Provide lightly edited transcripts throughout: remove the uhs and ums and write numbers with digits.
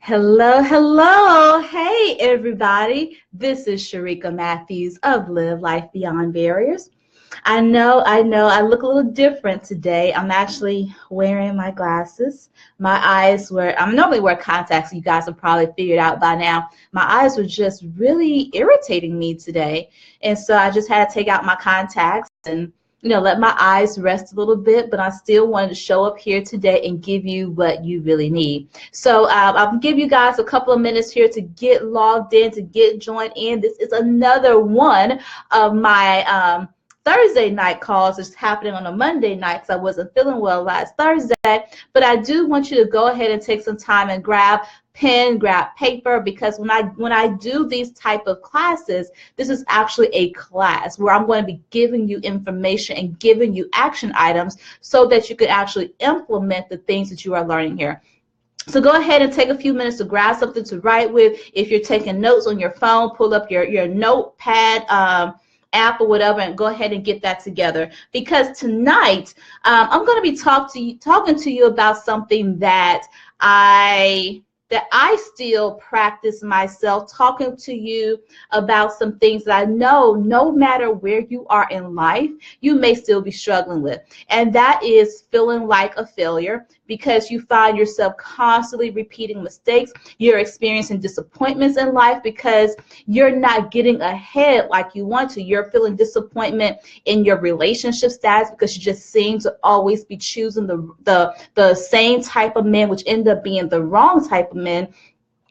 Hello, hello. Hey, everybody. This is Sharika Matthews of Live Life Beyond Barriers. I look a little different today. I'm actually wearing my glasses. I normally wear contacts. You guys have probably figured out by now. My eyes were just really irritating me today. And so I just had to take out my contacts and let my eyes rest a little bit, but I still wanted to show up here today and give you what you really need. So I'll give you guys a couple of minutes here to get logged in, to get joined in. This is another one of my Thursday night calls. It's happening on a Monday night because I wasn't feeling well last Thursday. But I do want you to go ahead and take some time and grab pen, grab paper, because when I do these type of classes, this is actually a class where I'm going to be giving you information and giving you action items so that you can actually implement the things that you are learning here. So go ahead and take a few minutes to grab something to write with. If you're taking notes on your phone, pull up your notepad app or whatever and go ahead and get that together, because tonight I'm going to be talking to you about something that I still practice myself, talking to you about some things that I know no matter where you are in life, you may still be struggling with. And that is feeling like a failure because you find yourself constantly repeating mistakes. You're experiencing disappointments in life because you're not getting ahead like you want to. You're feeling disappointment in your relationship status because you just seem to always be choosing the same type of men, which end up being the wrong type of men.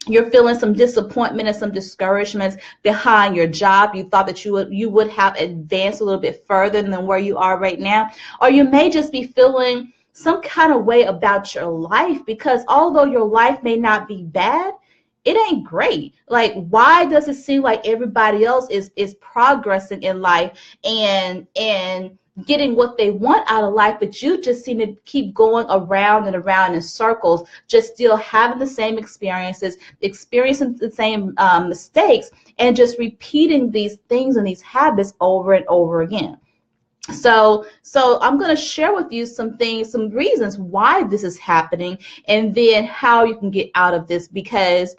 You're feeling some disappointment and some discouragements behind your job. You thought that you would have advanced a little bit further than where you are right now. Or you may just be feeling some kind of way about your life because although your life may not be bad, it ain't great. Like, why does it seem like everybody else is progressing in life and getting what they want out of life, but you just seem to keep going around and around in circles, just still having the same experiences, experiencing the same mistakes, and just repeating these things and these habits over and over again. So I'm going to share with you some things, some reasons why this is happening, and then how you can get out of this, because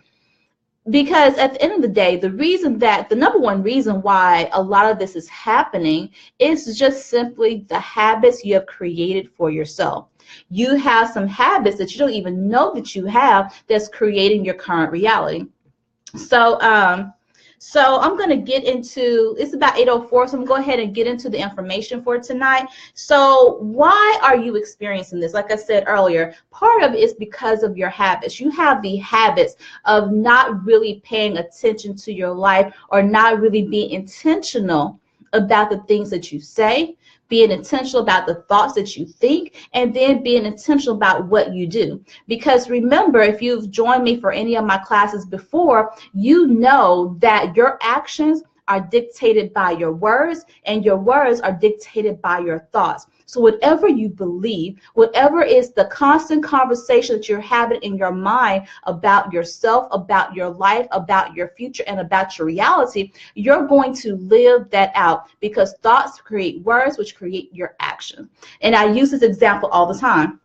at the end of the day, the number one reason why a lot of this is happening is just simply the habits you have created for yourself. You have some habits that you don't even know that you have that's creating your current reality. So I'm going to get into, it's about 8:04, so I'm going to go ahead and get into the information for tonight. So why are you experiencing this? Like I said earlier, part of it is because of your habits. You have the habits of not really paying attention to your life or not really being intentional about the things that you say, being intentional about the thoughts that you think, and then being intentional about what you do. Because remember, if you've joined me for any of my classes before, you know that your actions are dictated by your words, and your words are dictated by your thoughts. So whatever you believe, whatever is the constant conversation that you're having in your mind about yourself, about your life, about your future, and about your reality, you're going to live that out, because thoughts create words, which create your action. And I use this example all the time.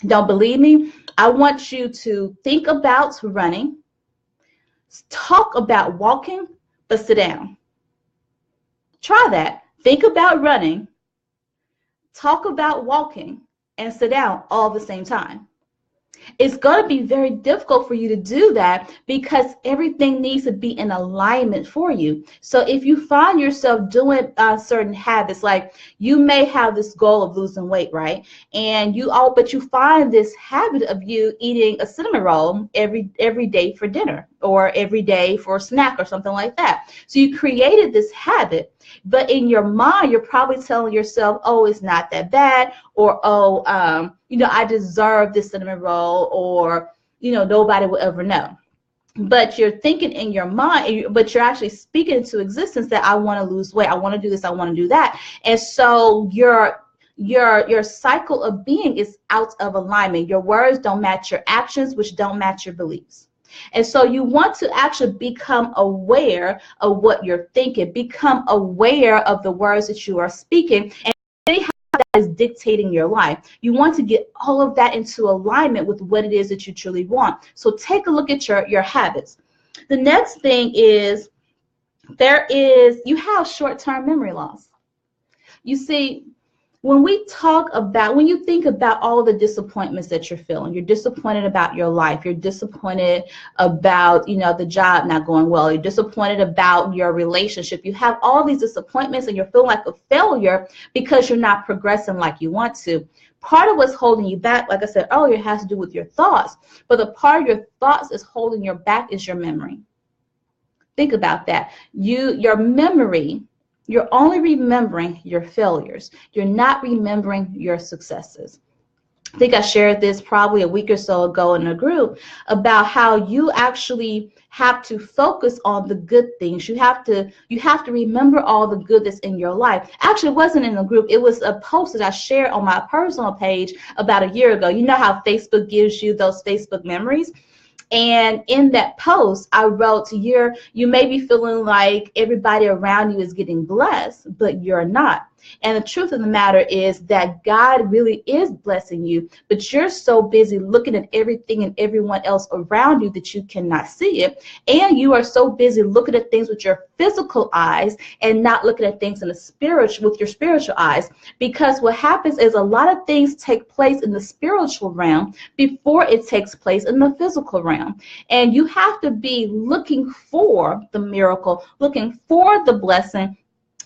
Don't believe me? I want you to think about running, talk about walking, but sit down. Try that. Think about running, talk about walking, and sit down all at the same time. It's going to be very difficult for you to do that because everything needs to be in alignment for you. So if you find yourself doing certain habits, like you may have this goal of losing weight, right? But you find this habit of you eating a cinnamon roll every day for dinner, or every day for a snack or something like that. So you created this habit, but in your mind, you're probably telling yourself, oh, it's not that bad, or, oh, I deserve this cinnamon roll, or, nobody will ever know. But you're thinking in your mind, but you're actually speaking into existence that I want to lose weight, I want to do this, I want to do that. And so your cycle of being is out of alignment. Your words don't match your actions, which don't match your beliefs. And so you want to actually become aware of what you're thinking, become aware of the words that you are speaking, and see how that is dictating your life. You want to get all of that into alignment with what it is that you truly want. So take a look at your habits. The next thing is you have short-term memory loss. You see, when you think about all the disappointments that you're feeling, you're disappointed about your life, you're disappointed about, the job not going well, you're disappointed about your relationship, you have all these disappointments and you're feeling like a failure because you're not progressing like you want to. Part of what's holding you back, like I said earlier, has to do with your thoughts, but the part of your thoughts that's holding you back is your memory. Think about that. Your memory, you're only remembering your failures. You're not remembering your successes. I think I shared this probably a week or so ago in a group about how you actually have to focus on the good things. You have to remember all the good that's in your life. Actually, it wasn't in a group. It was a post that I shared on my personal page about a year ago. You know how Facebook gives you those Facebook memories? And in that post, I wrote, you may be feeling like everybody around you is getting blessed, but you're not. And the truth of the matter is that God really is blessing you, but you're so busy looking at everything and everyone else around you that you cannot see it. And you are so busy looking at things with your physical eyes and not looking at things with your spiritual eyes. Because what happens is a lot of things take place in the spiritual realm before it takes place in the physical realm. And you have to be looking for the miracle, looking for the blessing,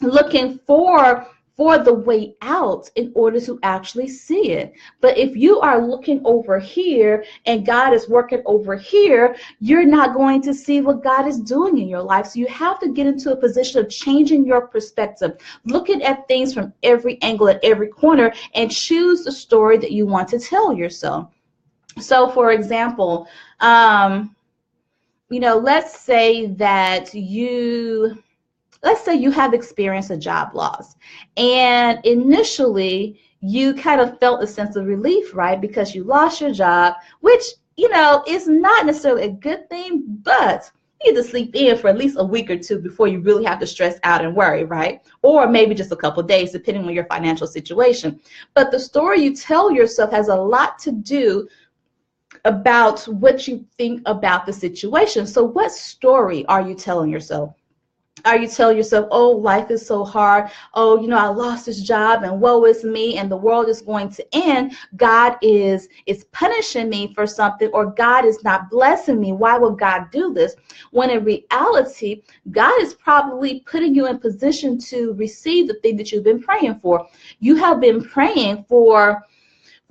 looking for the way out in order to actually see it. But if you are looking over here and God is working over here, you're not going to see what God is doing in your life. So you have to get into a position of changing your perspective, looking at things from every angle, at every corner, and choose the story that you want to tell yourself. So for example, let's say you have experienced a job loss, and initially you kind of felt a sense of relief, right? Because you lost your job, which, is not necessarily a good thing, but you need to sleep in for at least a week or two before you really have to stress out and worry, right? Or maybe just a couple of days, depending on your financial situation. But the story you tell yourself has a lot to do about what you think about the situation. So what story are you telling yourself? Are you telling yourself, oh, life is so hard. Oh, I lost this job and woe is me and the world is going to end. God is punishing me for something, or God is not blessing me. Why would God do this? When in reality, God is probably putting you in position to receive the thing that you've been praying for. You have been praying for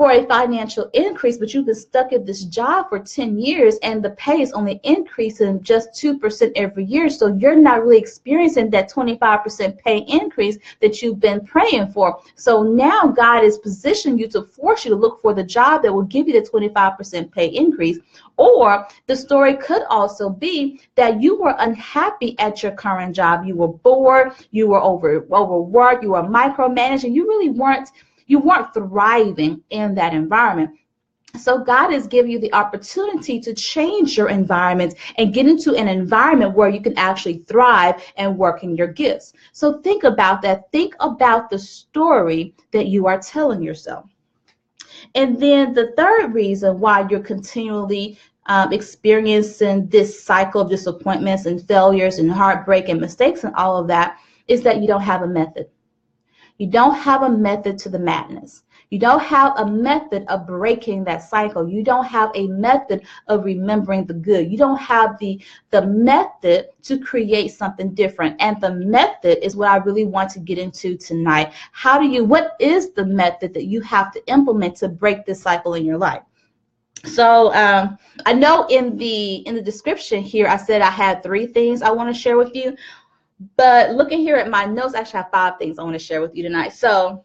a financial increase, but you've been stuck at this job for 10 years and the pay is only increasing just 2% every year. So you're not really experiencing that 25% pay increase that you've been praying for. So now God is positioning you to force you to look for the job that will give you the 25% pay increase. Or the story could also be that you were unhappy at your current job. You were bored, you were overworked, you were micromanaging, you weren't thriving in that environment. So God is giving you the opportunity to change your environment and get into an environment where you can actually thrive and work in your gifts. So think about that. Think about the story that you are telling yourself. And then the third reason why you're continually experiencing this cycle of disappointments and failures and heartbreak and mistakes and all of that is that you don't have a method. You don't have a method to the madness. You don't have a method of breaking that cycle. You don't have a method of remembering the good. You don't have the method to create something different. And the method is what I really want to get into tonight. What is the method that you have to implement to break this cycle in your life? So I know in the description here, I said I had 3 things I want to share with you. But looking here at my notes, I actually have 5 things I want to share with you tonight. So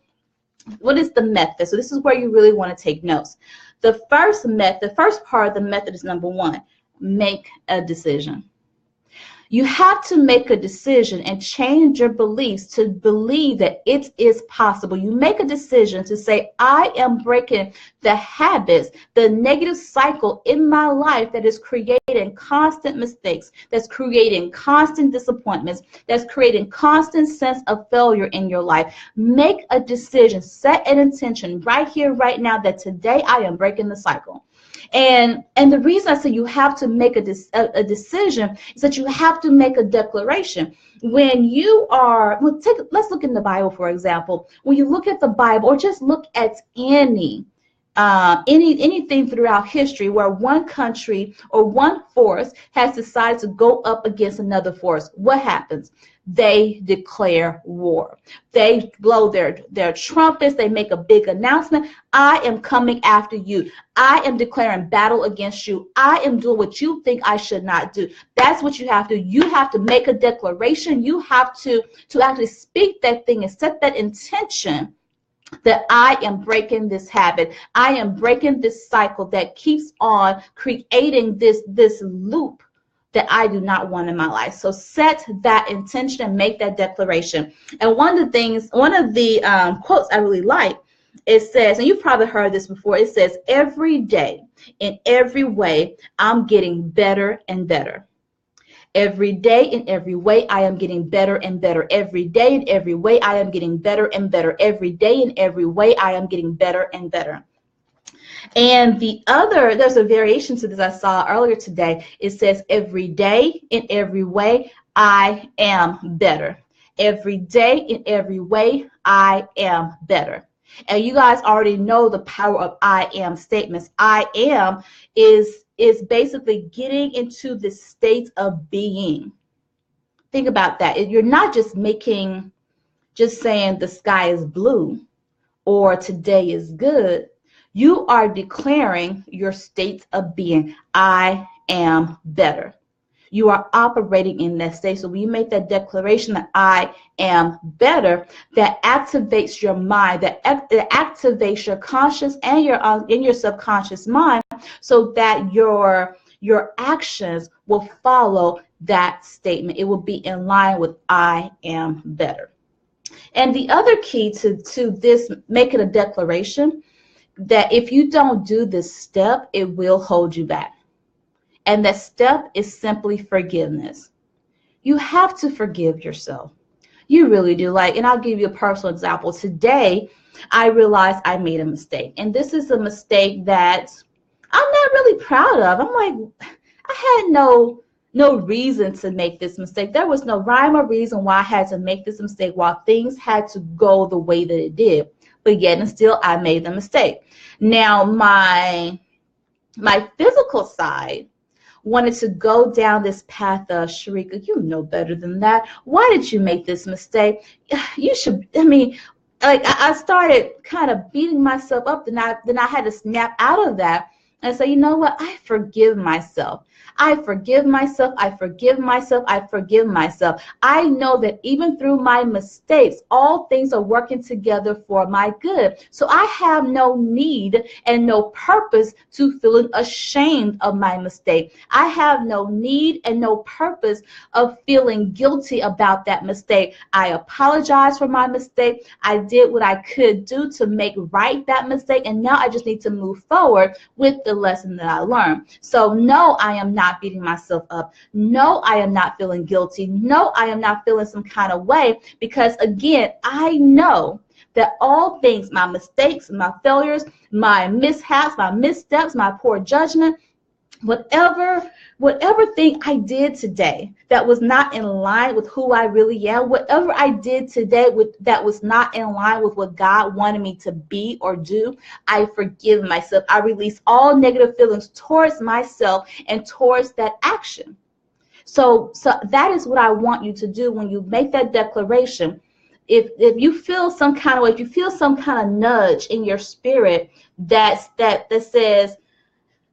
what is the method? So this is where you really want to take notes. The first part of the method is number 1, make a decision. You have to make a decision and change your beliefs to believe that it is possible. You make a decision to say, I am breaking the habits, the negative cycle in my life that is creating constant mistakes, that's creating constant disappointments, that's creating constant sense of failure in your life. Make a decision, set an intention right here, right now, that today I am breaking the cycle. And the reason I say you have to make a decision is that you have to make a declaration. When you are, let's look in the Bible, for example. When you look at the Bible, or just look at anything throughout history where one country or one force has decided to go up against another force, what happens? They declare war. They blow their trumpets. They make a big announcement. I am coming after you. I am declaring battle against you. I am doing what you think I should not do. That's what you have to do. You have to make a declaration. You have to actually speak that thing and set that intention that I am breaking this habit. I am breaking this cycle that keeps on creating this loop that I do not want in my life. So set that intention and make that declaration. And one of the quotes I really like, it says, and you've probably heard this before, it says, every day, in every way, I'm getting better and better. Every day, in every way, I am getting better and better. Every day, in every way, I am getting better and better. Every day, in every way, I am getting better and better. And there's a variation to this I saw earlier today. It says, every day, in every way, I am better. Every day, in every way, I am better. And you guys already know the power of I am statements. I am is basically getting into the state of being. Think about that. You're not just saying the sky is blue or today is good. You are declaring your state of being. I am better. You are operating in that state. So when you make that declaration that I am better, that activates your mind, that activates your conscious and your subconscious mind, so that your actions will follow that statement. It will be in line with I am better. And the other key to this, making a declaration, that if you don't do this step, it will hold you back. And that step is simply forgiveness. You have to forgive yourself. You really do. And I'll give you a personal example. Today, I realized I made a mistake. And this is a mistake that I'm not really proud of. I'm like, I had no reason to make this mistake. There was no rhyme or reason why I had to make this mistake while things had to go the way that it did. But yet and still, I made the mistake. Now, my physical side wanted to go down this path of, Sharika, you know better than that. Why did you make this mistake? You should, I started kind of beating myself up. Then I had to snap out of that and say, you know what? I forgive myself. I forgive myself. I forgive myself. I forgive myself. I know that even through my mistakes, all things are working together for my good. So I have no need and no purpose to feeling ashamed of my mistake. I have no need and no purpose of feeling guilty about that mistake. I apologize for my mistake. I did what I could do to make right that mistake. And now I just need to move forward with the lesson that I learned. So no, I am not beating myself up. No, I am not feeling guilty. No, I am not feeling some kind of way, because again, I know that all things, my mistakes, my failures, my mishaps, my missteps, my poor judgment, whatever thing I did today that was not in line with who I really am, whatever I did today that was not in line with what God wanted me to be or do, I forgive myself. I release all negative feelings towards myself and towards that action. So that is what I want you to do when you make that declaration. If you feel some kind of way, if you feel some kind of nudge in your spirit that says,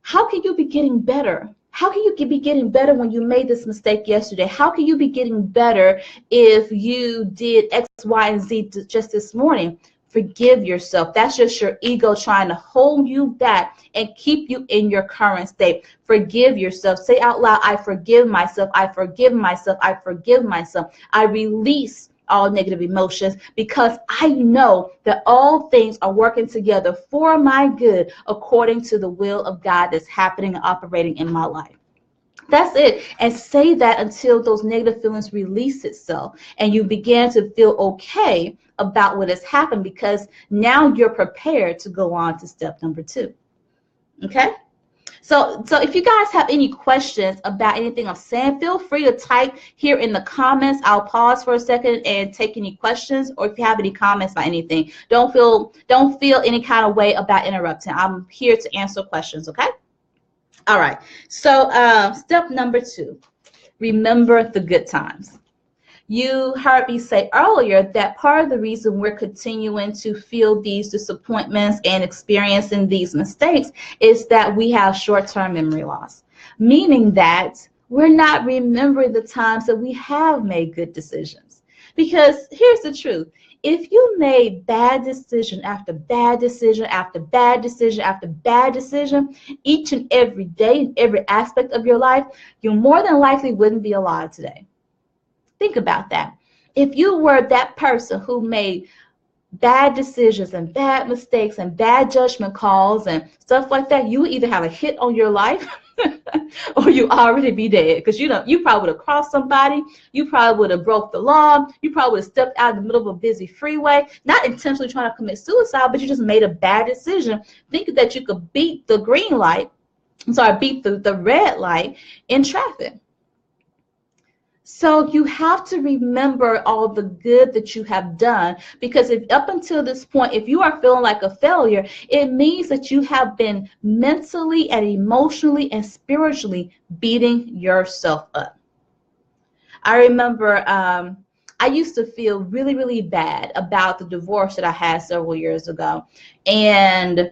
how can you be getting better? How can you be getting better when you made this mistake yesterday? How can you be getting better if you did X, Y, and Z just this morning? Forgive yourself. That's just your ego trying to hold you back and keep you in your current state. Forgive yourself. Say out loud, I forgive myself. I forgive myself. I forgive myself. I release all negative emotions because I know that all things are working together for my good according to the will of God that's happening and operating in my life. That's it. And say that until those negative feelings release itself and you begin to feel okay about what has happened, because now you're prepared to go on to step number 2. Okay? So if you guys have any questions about anything I'm saying, feel free to type here in the comments. I'll pause for a second and take any questions, or if you have any comments about anything, don't feel any kind of way about interrupting. I'm here to answer questions, okay? All right. So step number 2, remember the good times. You heard me say earlier that part of the reason we're continuing to feel these disappointments and experiencing these mistakes is that we have short-term memory loss, meaning that we're not remembering the times that we have made good decisions. Because here's the truth. If you made bad decision after bad decision after bad decision after bad decision each and every day in every aspect of your life, you more than likely wouldn't be alive today. Think about that. If you were that person who made bad decisions and bad mistakes and bad judgment calls and stuff like that, you would either have a hit on your life or you already be dead, because you probably would have crossed somebody, you probably would have broke the law, you probably would have stepped out in the middle of a busy freeway, not intentionally trying to commit suicide, but you just made a bad decision thinking that you could beat the green light, beat the red light in traffic. So you have to remember all the good that you have done, because if up until this point, if you are feeling like a failure, it means that you have been mentally and emotionally and spiritually beating yourself up. I remember I used to feel really, really bad about the divorce that I had several years ago. And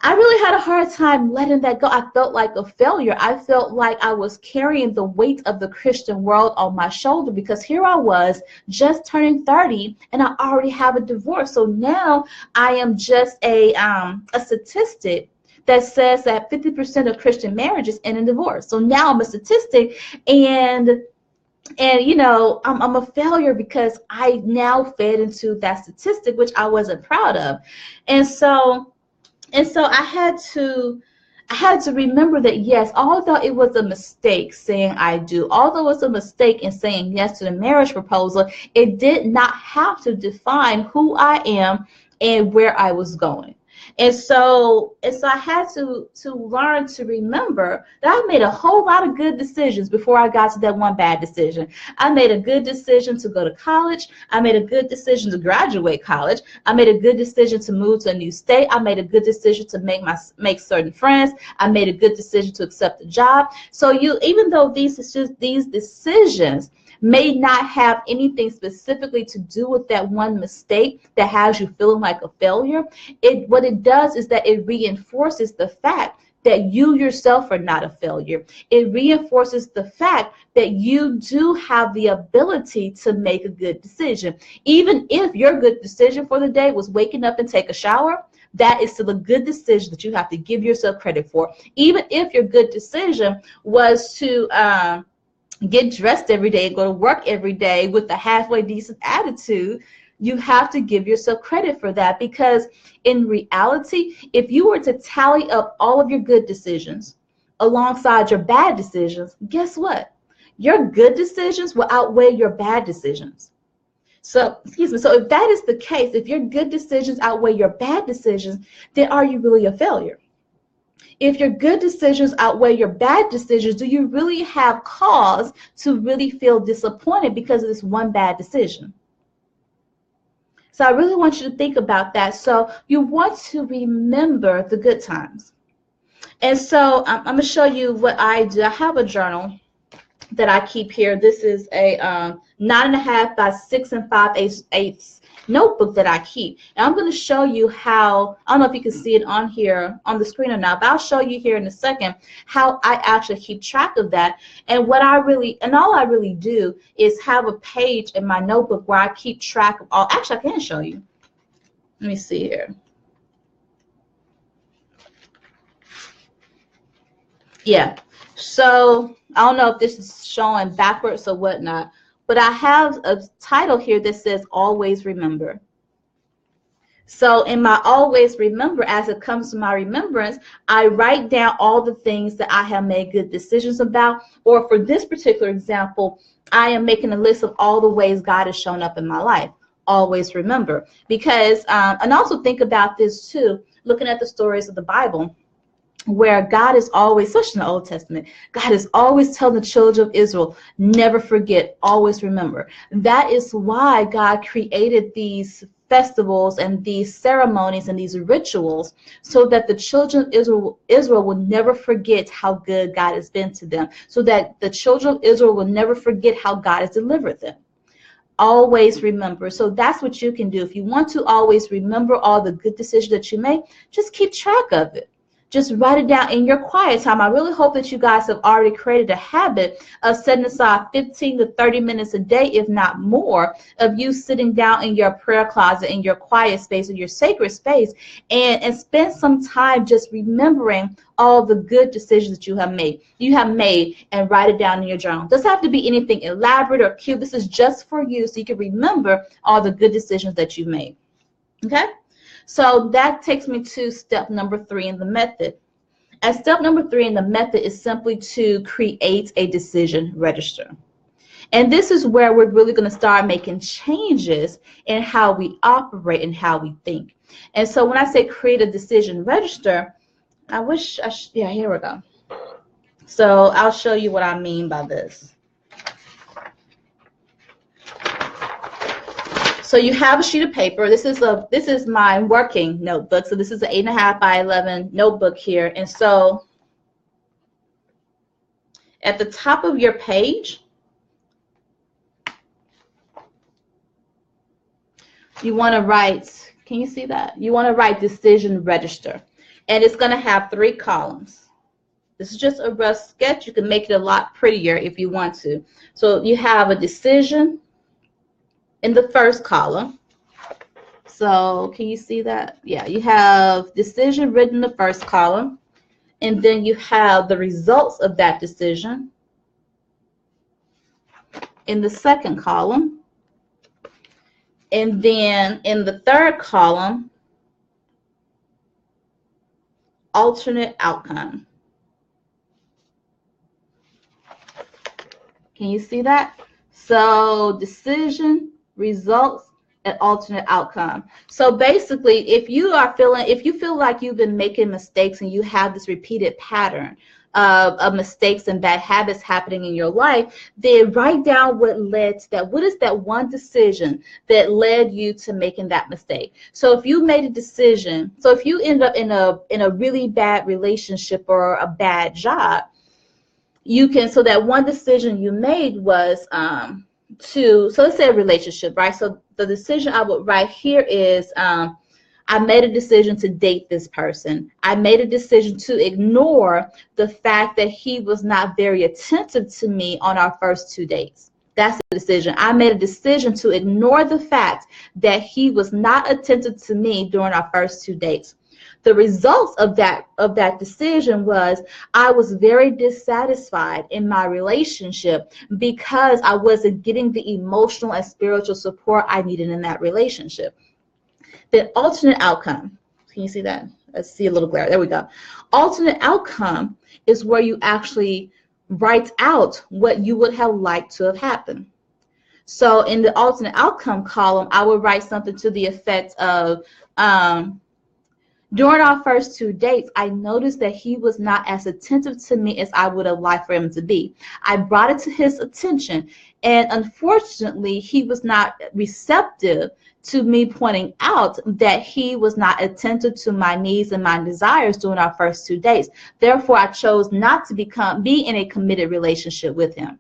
I really had a hard time letting that go. I felt like a failure. I felt like I was carrying the weight of the Christian world on my shoulder, because here I was just turning 30 and I already have a divorce. So now I am just a statistic that says that 50% of Christian marriages end in divorce. So now I'm a statistic, and I'm a failure because I now fed into that statistic, which I wasn't proud of. And so I had to remember that, yes, although it was a mistake saying I do, although it was a mistake in saying yes to the marriage proposal, it did not have to define who I am and where I was going. And so I had to learn to remember that I made a whole lot of good decisions before I got to that one bad decision. I made a good decision to go to college. I made a good decision to graduate college. I made a good decision to move to a new state. I made a good decision to make certain friends. I made a good decision to accept a job. So even though these decisions may not have anything specifically to do with that one mistake that has you feeling like a failure, what it does is that it reinforces the fact that you yourself are not a failure. It reinforces the fact that you do have the ability to make a good decision. Even if your good decision for the day was waking up and take a shower, that is still a good decision that you have to give yourself credit for. Even if your good decision was to get dressed every day, go to work every day with a halfway decent attitude, you have to give yourself credit for that, because in reality, if you were to tally up all of your good decisions alongside your bad decisions, guess what? Your good decisions will outweigh your bad decisions. So if that is the case, if your good decisions outweigh your bad decisions, then are you really a failure? If your good decisions outweigh your bad decisions, do you really have cause to really feel disappointed because of this one bad decision? So I really want you to think about that. So you want to remember the good times. And so I'm going to show you what I do. I have a journal that I keep here. This is a 9.5 by 6 5/8 notebook that I keep. And I'm going to show you how, I don't know if you can see it on here on the screen or not, but I'll show you here in a second how I actually keep track of that. And all I really do is have a page in my notebook where I keep track of all. Actually, I can show you. Let me see here. Yeah. So I don't know if this is showing backwards or whatnot, but I have a title here that says always remember. So in my always remember, as it comes to my remembrance, I write down all the things that I have made good decisions about, or for this particular example, I am making a list of all the ways God has shown up in my life. Always remember. Because, and also think about this too, looking at the stories of the Bible, where God is always, especially in the Old Testament, God is always telling the children of Israel, never forget, always remember. That is why God created these festivals and these ceremonies and these rituals, so that the children of Israel will never forget how good God has been to them, so that the children of Israel will never forget how God has delivered them. Always remember. So that's what you can do. If you want to always remember all the good decisions that you make, just keep track of it. Just write it down in your quiet time. I really hope that you guys have already created a habit of setting aside 15 to 30 minutes a day, if not more, of you sitting down in your prayer closet, in your quiet space, in your sacred space, and spend some time just remembering all the good decisions that you have made. And write it down in your journal. It doesn't have to be anything elaborate or cute. This is just for you, so you can remember all the good decisions that you made. Okay? So that takes me to step number 3 in the method. And step number 3 in the method is simply to create a decision register. And this is where we're really going to start making changes in how we operate and how we think. And so when I say create a decision register, here we go. So I'll show you what I mean by this. So you have a sheet of paper. This is my working notebook. So this is an 8.5 by 11 notebook here. And so at the top of your page, you want to write, can you see that? You want to write decision register. And it's going to have 3 columns. This is just a rough sketch. You can make it a lot prettier if you want to. So you have a decision in the first column. So can you see that? Yeah, you have decision written in the first column, and then you have the results of that decision in the second column, and then in the third column, alternate outcome. Can you see that? So decision, results, and alternate outcome. So basically, if you feel like you've been making mistakes and you have this repeated pattern of mistakes and bad habits happening in your life, then write down what led to that. What is that one decision that led you to making that mistake? So if you made a decision, so if you end up in a really bad relationship or a bad job, you can, so that one decision you made was so let's say a relationship, right? So the decision I would write here is I made a decision to date this person. I made a decision to ignore the fact that he was not very attentive to me on our first 2 dates. That's the decision. I made a decision to ignore the fact that he was not attentive to me during our first 2 dates. The results of that decision was I was very dissatisfied in my relationship because I wasn't getting the emotional and spiritual support I needed in that relationship. The alternate outcome, can you see that? Let's see a little glare. There we go. Alternate outcome is where you actually write out what you would have liked to have happened. So in the alternate outcome column, I would write something to the effect of, during our first 2 dates, I noticed that he was not as attentive to me as I would have liked for him to be. I brought it to his attention, and unfortunately, he was not receptive to me pointing out that he was not attentive to my needs and my desires during our first 2 dates. Therefore, I chose not to be in a committed relationship with him.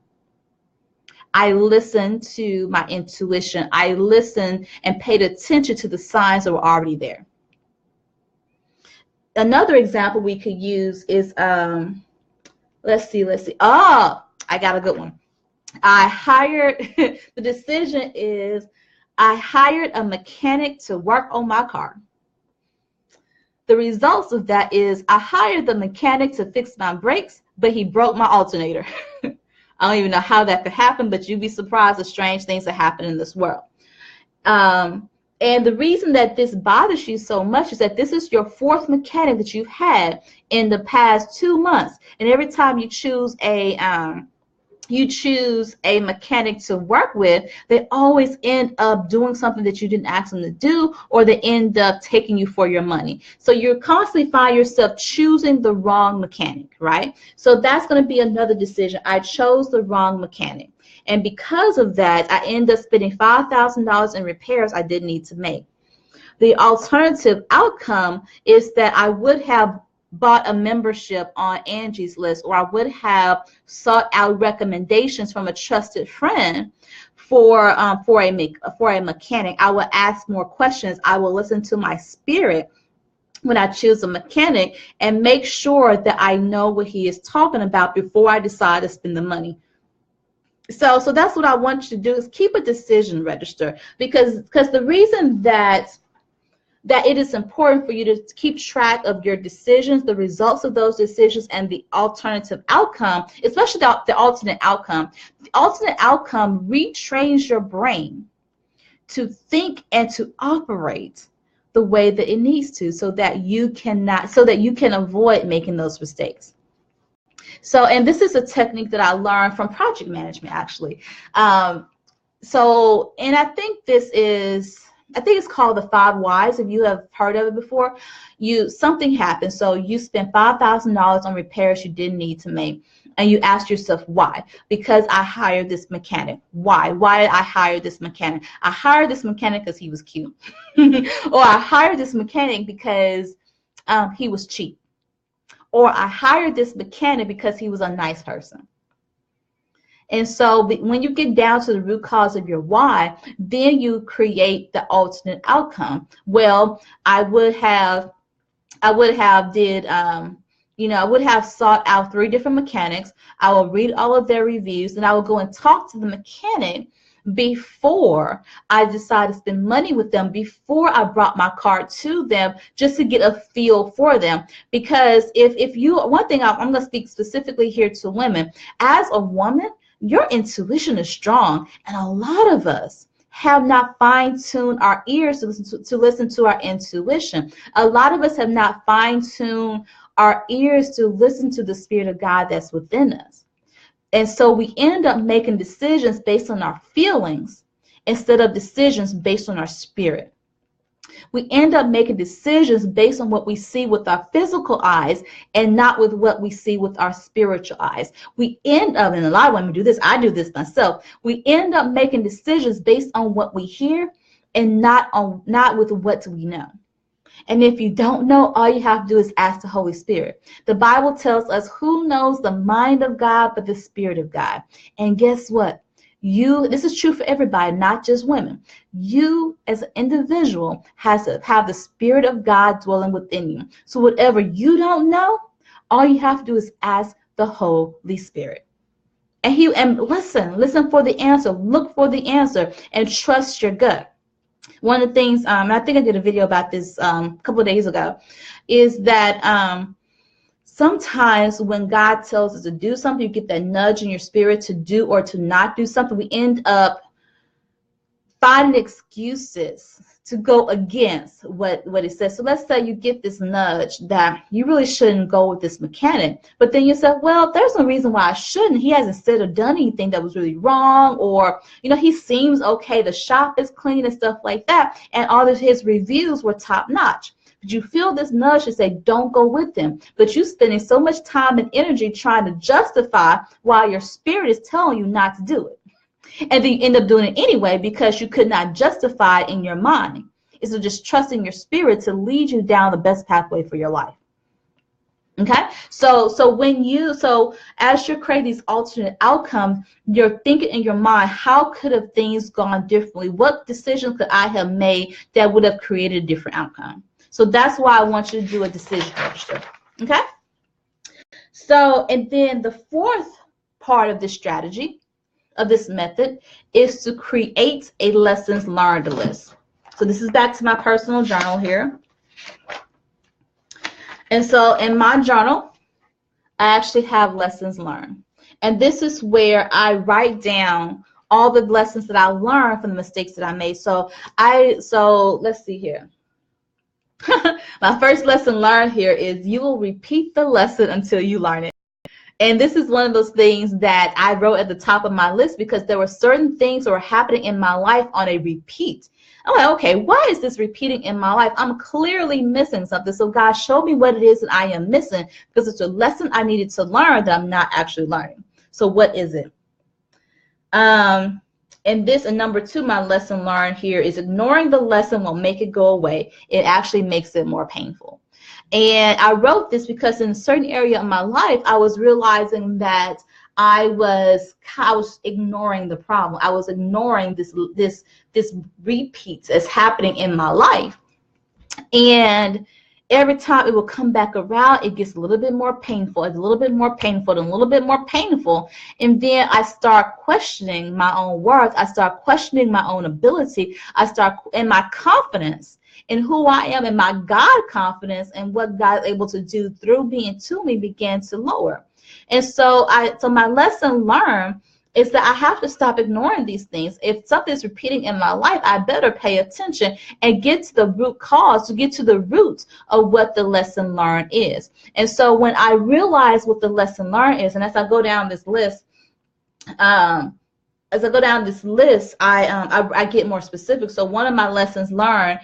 I listened to my intuition. I listened and paid attention to the signs that were already there. Another example we could use is, let's see. Oh, I got a good one. I hired, the decision is I hired a mechanic to work on my car. The results of that is I hired the mechanic to fix my brakes, but he broke my alternator. I don't even know how that could happen, but you'd be surprised at strange things that happen in this world. And the reason that this bothers you so much is that this is your fourth mechanic that you've had in the past 2 months. And every time you choose a mechanic to work with, they always end up doing something that you didn't ask them to do, or they end up taking you for your money. So you constantly find yourself choosing the wrong mechanic, right? So that's going to be another decision. I chose the wrong mechanic. And because of that, I end up spending $5,000 in repairs I didn't need to make. The alternative outcome is that I would have bought a membership on Angie's List, or I would have sought out recommendations from a trusted friend for a mechanic. I will ask more questions. I will listen to my spirit when I choose a mechanic and make sure that I know what he is talking about before I decide to spend the money. So that's what I want you to do, is keep a decision register, because the reason that it is important for you to keep track of your decisions, the results of those decisions, and the alternative outcome, especially the alternate outcome. The alternate outcome retrains your brain to think and to operate the way that it needs to, so that you can avoid making those mistakes. So, and this is a technique that I learned from project management, actually. And I think it's called the 5 whys. If you have heard of it before, something happened. So you spent $5,000 on repairs you didn't need to make. And you ask yourself, why? Because I hired this mechanic. Why? Why did I hire this mechanic? I hired this mechanic because he was cute. Or I hired this mechanic because he was cheap. Or I hired this mechanic because he was a nice person. And so when you get down to the root cause of your why, then you create the alternate outcome. Well, I would have sought out 3 different mechanics. I will read all of their reviews, and I will go and talk to the mechanic before I decide to spend money with them, before I brought my car to them, just to get a feel for them. Because one thing I'm going to speak specifically here to women. As a woman, your intuition is strong, and a lot of us have not fine-tuned our ears to listen to our intuition. A lot of us have not fine-tuned our ears to listen to the Spirit of God that's within us. And so we end up making decisions based on our feelings instead of decisions based on our spirit. We end up making decisions based on what we see with our physical eyes and not with what we see with our spiritual eyes. We end up, and a lot of women do this, I do this myself, we end up making decisions based on what we hear and not with what we know. And if you don't know, all you have to do is ask the Holy Spirit. The Bible tells us, who knows the mind of God but the Spirit of God? And guess what? This is true for everybody, not just women. You as an individual has to have the Spirit of God dwelling within you. So whatever you don't know, all you have to do is ask the Holy Spirit. And listen for the answer. Look for the answer and trust your gut. One of the things, and I think I did a video about this a couple of days ago, is that sometimes when God tells us to do something, you get that nudge in your spirit to do or to not do something, we end up finding excuses to go against what it says. So let's say you get this nudge that you really shouldn't go with this mechanic, but then you say, well, there's no reason why I shouldn't. He hasn't said or done anything that was really wrong, or, he seems okay. The shop is clean and stuff like that, and all of his reviews were top notch. But you feel this nudge to say, don't go with them. But you're spending so much time and energy trying to justify why your spirit is telling you not to do it. And then you end up doing it anyway because you could not justify it in your mind. It's just trusting your spirit to lead you down the best pathway for your life. Okay? So as you're creating these alternate outcomes, you're thinking in your mind, how could have things gone differently? What decisions could I have made that would have created a different outcome? So that's why I want you to do a decision register. Okay? So, and then the fourth part of this strategy of this method is to create a lessons learned list. So this is back to my personal journal here. And so in my journal, I actually have lessons learned. And this is where I write down all the lessons that I learned from the mistakes that I made. So let's see here. My first lesson learned here is you will repeat the lesson until you learn it. And this is one of those things that I wrote at the top of my list because there were certain things that were happening in my life on a repeat. I'm like, okay, why is this repeating in my life? I'm clearly missing something. So God, show me what it is that I am missing, because it's a lesson I needed to learn that I'm not actually learning. So what is it? And number two, my lesson learned here is ignoring the lesson won't make it go away. It actually makes it more painful. And I wrote this because in a certain area of my life, I was realizing that I was ignoring the problem. I was ignoring this repeat that's happening in my life. And every time it will come back around, it gets a little bit more painful. It's a little bit more painful and a little bit more painful. And then I start questioning my own worth. I start questioning my own ability. And my confidence in who I am and my God confidence and what God is able to do through me and to me began to lower. And so my lesson learned is that I have to stop ignoring these things. If something's repeating in my life, I better pay attention and get to the root cause, to get to the root of what the lesson learned is. And so when I realize what the lesson learned is, and as I go down this list, I get more specific. So one of my lessons learned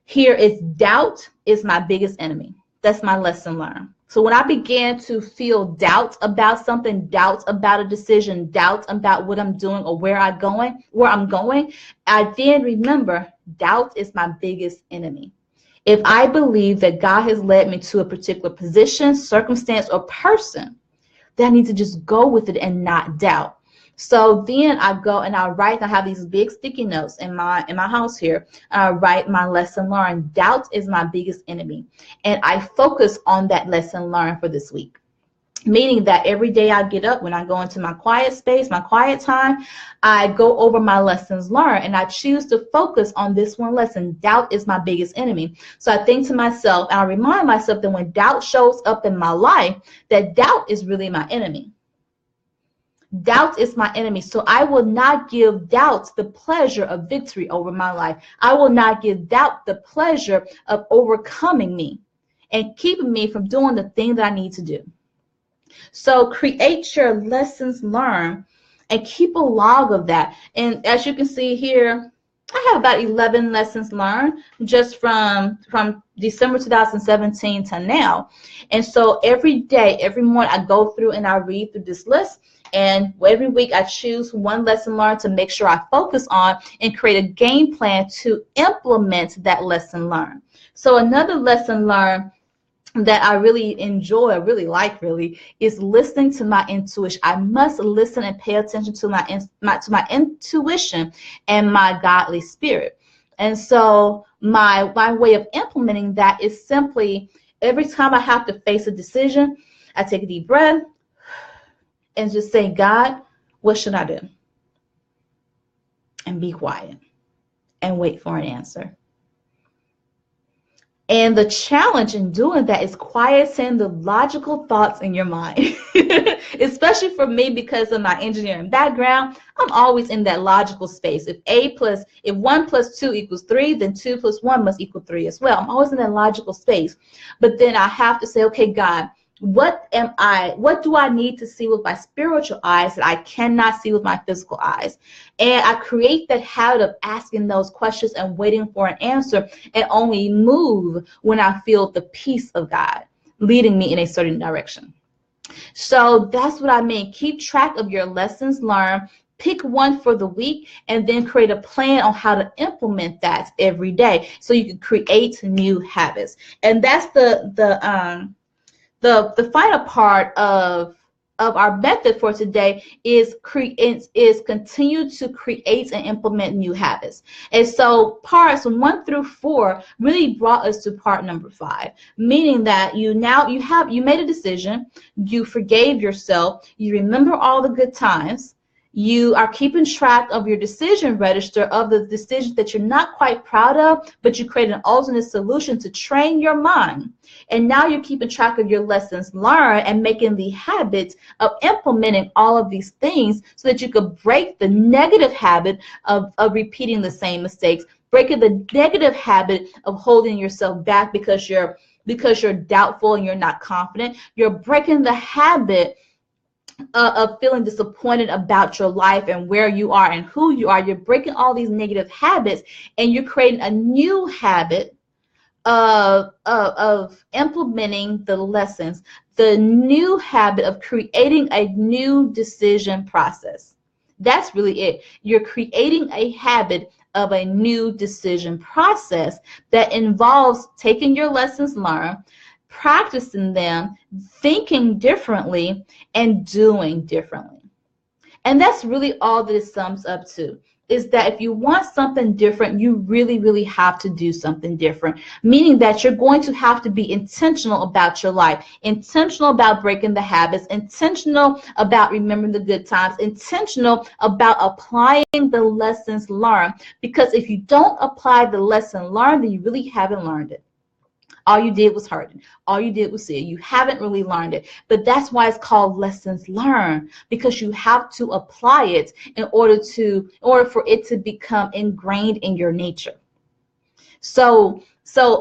here is doubt is my biggest enemy. That's my lesson learned. So when I began to feel doubt about something, doubt about a decision, doubt about what I'm doing or where I'm going, I then remember doubt is my biggest enemy. If I believe that God has led me to a particular position, circumstance, or person, then I need to just go with it and not doubt. So then I go and I write. I have these big sticky notes in my house here. I write my lesson learned. Doubt is my biggest enemy, and I focus on that lesson learned for this week. Meaning that every day I get up, when I go into my quiet space, my quiet time, I go over my lessons learned, and I choose to focus on this one lesson. Doubt is my biggest enemy. So I think to myself, and I remind myself that when doubt shows up in my life, that doubt is really my enemy. Doubt is my enemy. So I will not give doubt the pleasure of victory over my life. I will not give doubt the pleasure of overcoming me and keeping me from doing the thing that I need to do. So create your lessons learned and keep a log of that. And as you can see here, I have about 11 lessons learned just from December 2017 to now. And so every day, every morning, I go through and I read through this list. And every week I choose one lesson learned to make sure I focus on and create a game plan to implement that lesson learned. So another lesson learned that I really enjoy, really like, is listening to my intuition. I must listen and pay attention to my intuition and my godly spirit. And so my way of implementing that is simply every time I have to face a decision, I take a deep breath and just say, God, what should I do? And be quiet and wait for an answer. And the challenge in doing that is quieting the logical thoughts in your mind, especially for me because of my engineering background. I'm always in that logical space. If 1 plus 2 equals 3, then 2 plus 1 must equal 3 as well. I'm always in that logical space. But then I have to say, okay, God, what do I need to see with my spiritual eyes that I cannot see with my physical eyes? And I create that habit of asking those questions and waiting for an answer, and only move when I feel the peace of God leading me in a certain direction. So that's what I mean. Keep track of your lessons learned. Pick one for the week and then create a plan on how to implement that every day so you can create new habits. And that's the final part of our method for today is continue to create and implement new habits. And so parts 1 through 4 really brought us to part number 5, meaning that you made a decision, you forgave yourself, you remember all the good times, You are keeping track of your decision register of the decisions that you're not quite proud of, but you create an alternate solution to train your mind. And now you're keeping track of your lessons learned and making the habit of implementing all of these things so that you could break the negative habit of repeating the same mistakes, breaking the negative habit of holding yourself back because you're doubtful and you're not confident. You're breaking the habit of feeling disappointed about your life and where you are and who you are. You're breaking all these negative habits, and you're creating a new habit of implementing the lessons, the new habit of creating a new decision process. That's really it. You're creating a habit of a new decision process that involves taking your lessons learned, practicing them, thinking differently, and doing differently. And that's really all that it sums up to, is that if you want something different, you really, really have to do something different, meaning that you're going to have to be intentional about your life, intentional about breaking the habits, intentional about remembering the good times, intentional about applying the lessons learned. Because if you don't apply the lesson learned, then you really haven't learned it. All you did was hurt it. All you did was see it. You haven't really learned it. But that's why it's called lessons learned, because you have to apply it in order for it to become ingrained in your nature. So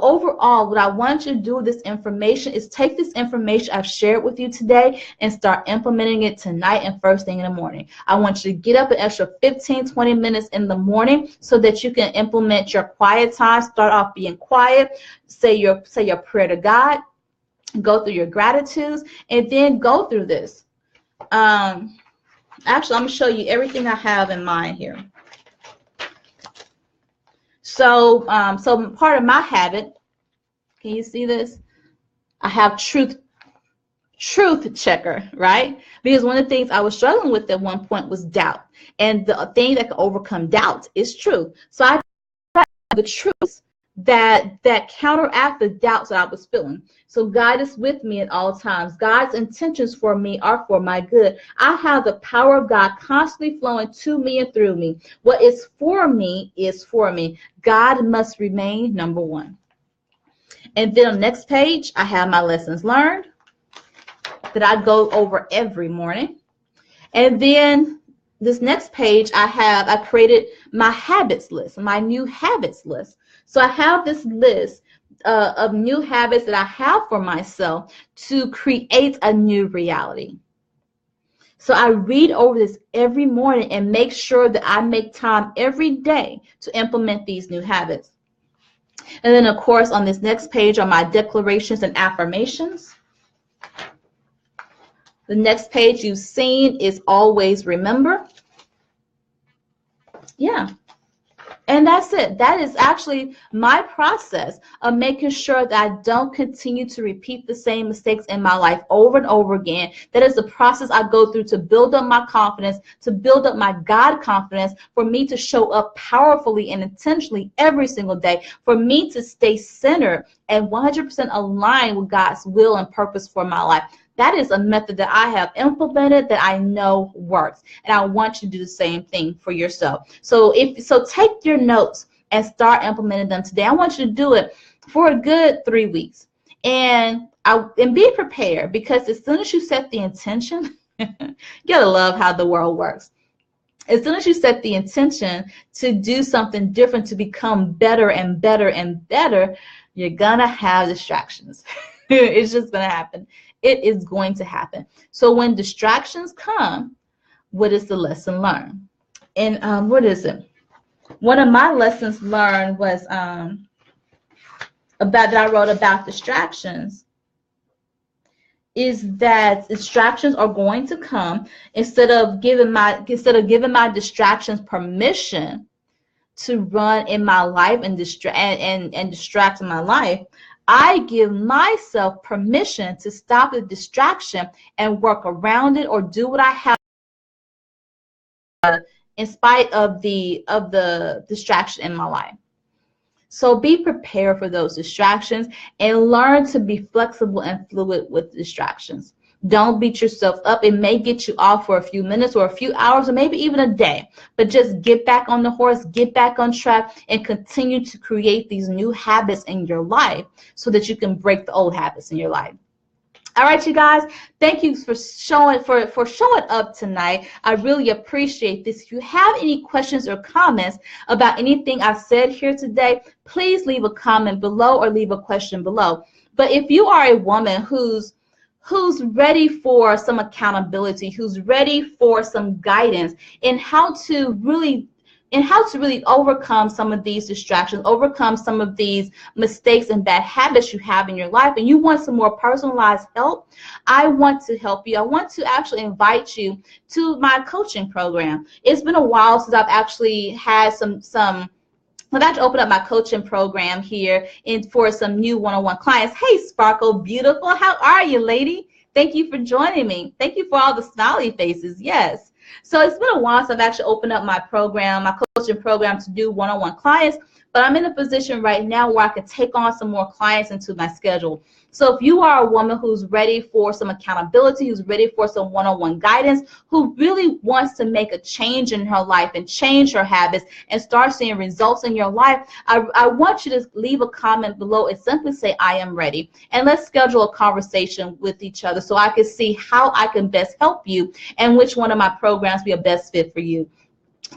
overall, what I want you to do with this information is take this information I've shared with you today and start implementing it tonight and first thing in the morning. I want you to get up an extra 15, 20 minutes in the morning so that you can implement your quiet time. Start off being quiet, say your prayer to God, go through your gratitudes, and then go through this. Actually, I'm going to show you everything I have in mind here. So part of my habit, can you see this? I have truth checker, right? Because one of the things I was struggling with at one point was doubt. And the thing that can overcome doubt is truth. So I tried the truths that counteract the doubts that I was feeling. So God is with me at all times. God's intentions for me are for my good. I have the power of God constantly flowing to me and through me. What is for me is for me. God must remain number one. And then on the next page, I have my lessons learned that I go over every morning. And then this next page, I created my habits list, my new habits list. So I have this list of new habits that I have for myself to create a new reality. So I read over this every morning and make sure that I make time every day to implement these new habits. And then, of course, on this next page are my declarations and affirmations. The next page you've seen is always remember. Yeah. And that's it. That is actually my process of making sure that I don't continue to repeat the same mistakes in my life over and over again. That is the process I go through to build up my confidence, to build up my God confidence, for me to show up powerfully and intentionally every single day, for me to stay centered and 100% aligned with God's will and purpose for my life. That is a method that I have implemented that I know works. And I want you to do the same thing for yourself. So take your notes and start implementing them today. I want you to do it for a good 3 weeks. And be prepared, because as soon as you set the intention, you gotta love how the world works. As soon as you set the intention to do something different, to become better and better and better, you're gonna have distractions. It's just gonna happen. It is going to happen. So when distractions come, what is the lesson learned? And what is it? One of my lessons learned was that I wrote about distractions, is that distractions are going to come. Instead of giving my distractions permission to run in my life and distract my life, I give myself permission to stop the distraction and work around it, or do what I have in spite of the distraction in my life. So be prepared for those distractions and learn to be flexible and fluid with distractions. Don't beat yourself up. It may get you off for a few minutes or a few hours or maybe even a day, but just get back on the horse, get back on track, and continue to create these new habits in your life so that you can break the old habits in your life. All right, you guys, thank you for showing up tonight. I really appreciate this. If you have any questions or comments about anything I've said here today, please leave a comment below or leave a question below. But if you are a woman who's ready for some accountability, who's ready for some guidance in how to really overcome some of these distractions, overcome some of these mistakes and bad habits you have in your life, and you want some more personalized help, I want to help you. I want to actually invite you to my coaching program. It's been a while since I've actually had I've actually opened up my coaching program here for some new one-on-one clients. Hey, Sparkle Beautiful, how are you, lady? Thank you for joining me. Thank you for all the smiley faces. Yes. So it's been a while since I've actually opened up my program, my coaching program, to do one-on-one clients, but I'm in a position right now where I can take on some more clients into my schedule. So if you are a woman who's ready for some accountability, who's ready for some one-on-one guidance, who really wants to make a change in her life and change her habits and start seeing results in your life, I want you to leave a comment below and simply say, I am ready. And let's schedule a conversation with each other so I can see how I can best help you and which one of my programs be a best fit for you.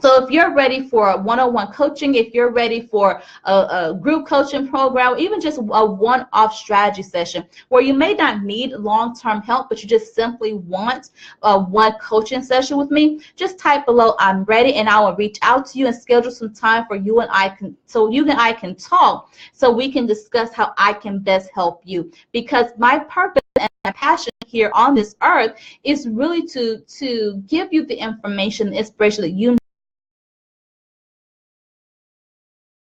So if you're ready for one-on-one coaching, if you're ready for a group coaching program, or even just a one-off strategy session where you may not need long-term help, but you just simply want one coaching session with me, just type below, I'm ready, and I will reach out to you and schedule some time for you and I can talk so we can discuss how I can best help you. Because my purpose and my passion here on this earth is really to give you the information, the inspiration that you need.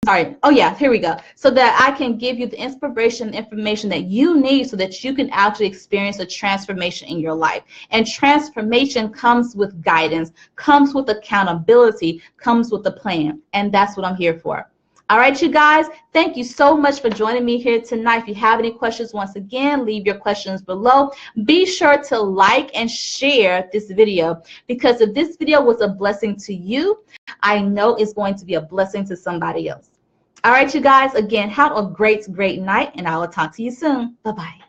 Sorry. Oh, yeah, here we go. So that I can give you the inspiration, information that you need so that you can actually experience a transformation in your life. And transformation comes with guidance, comes with accountability, comes with a plan. And that's what I'm here for. All right, you guys, thank you so much for joining me here tonight. If you have any questions, once again, leave your questions below. Be sure to like and share this video, because if this video was a blessing to you, I know it's going to be a blessing to somebody else. All right, you guys, again, have a great night, and I will talk to you soon. Bye-bye.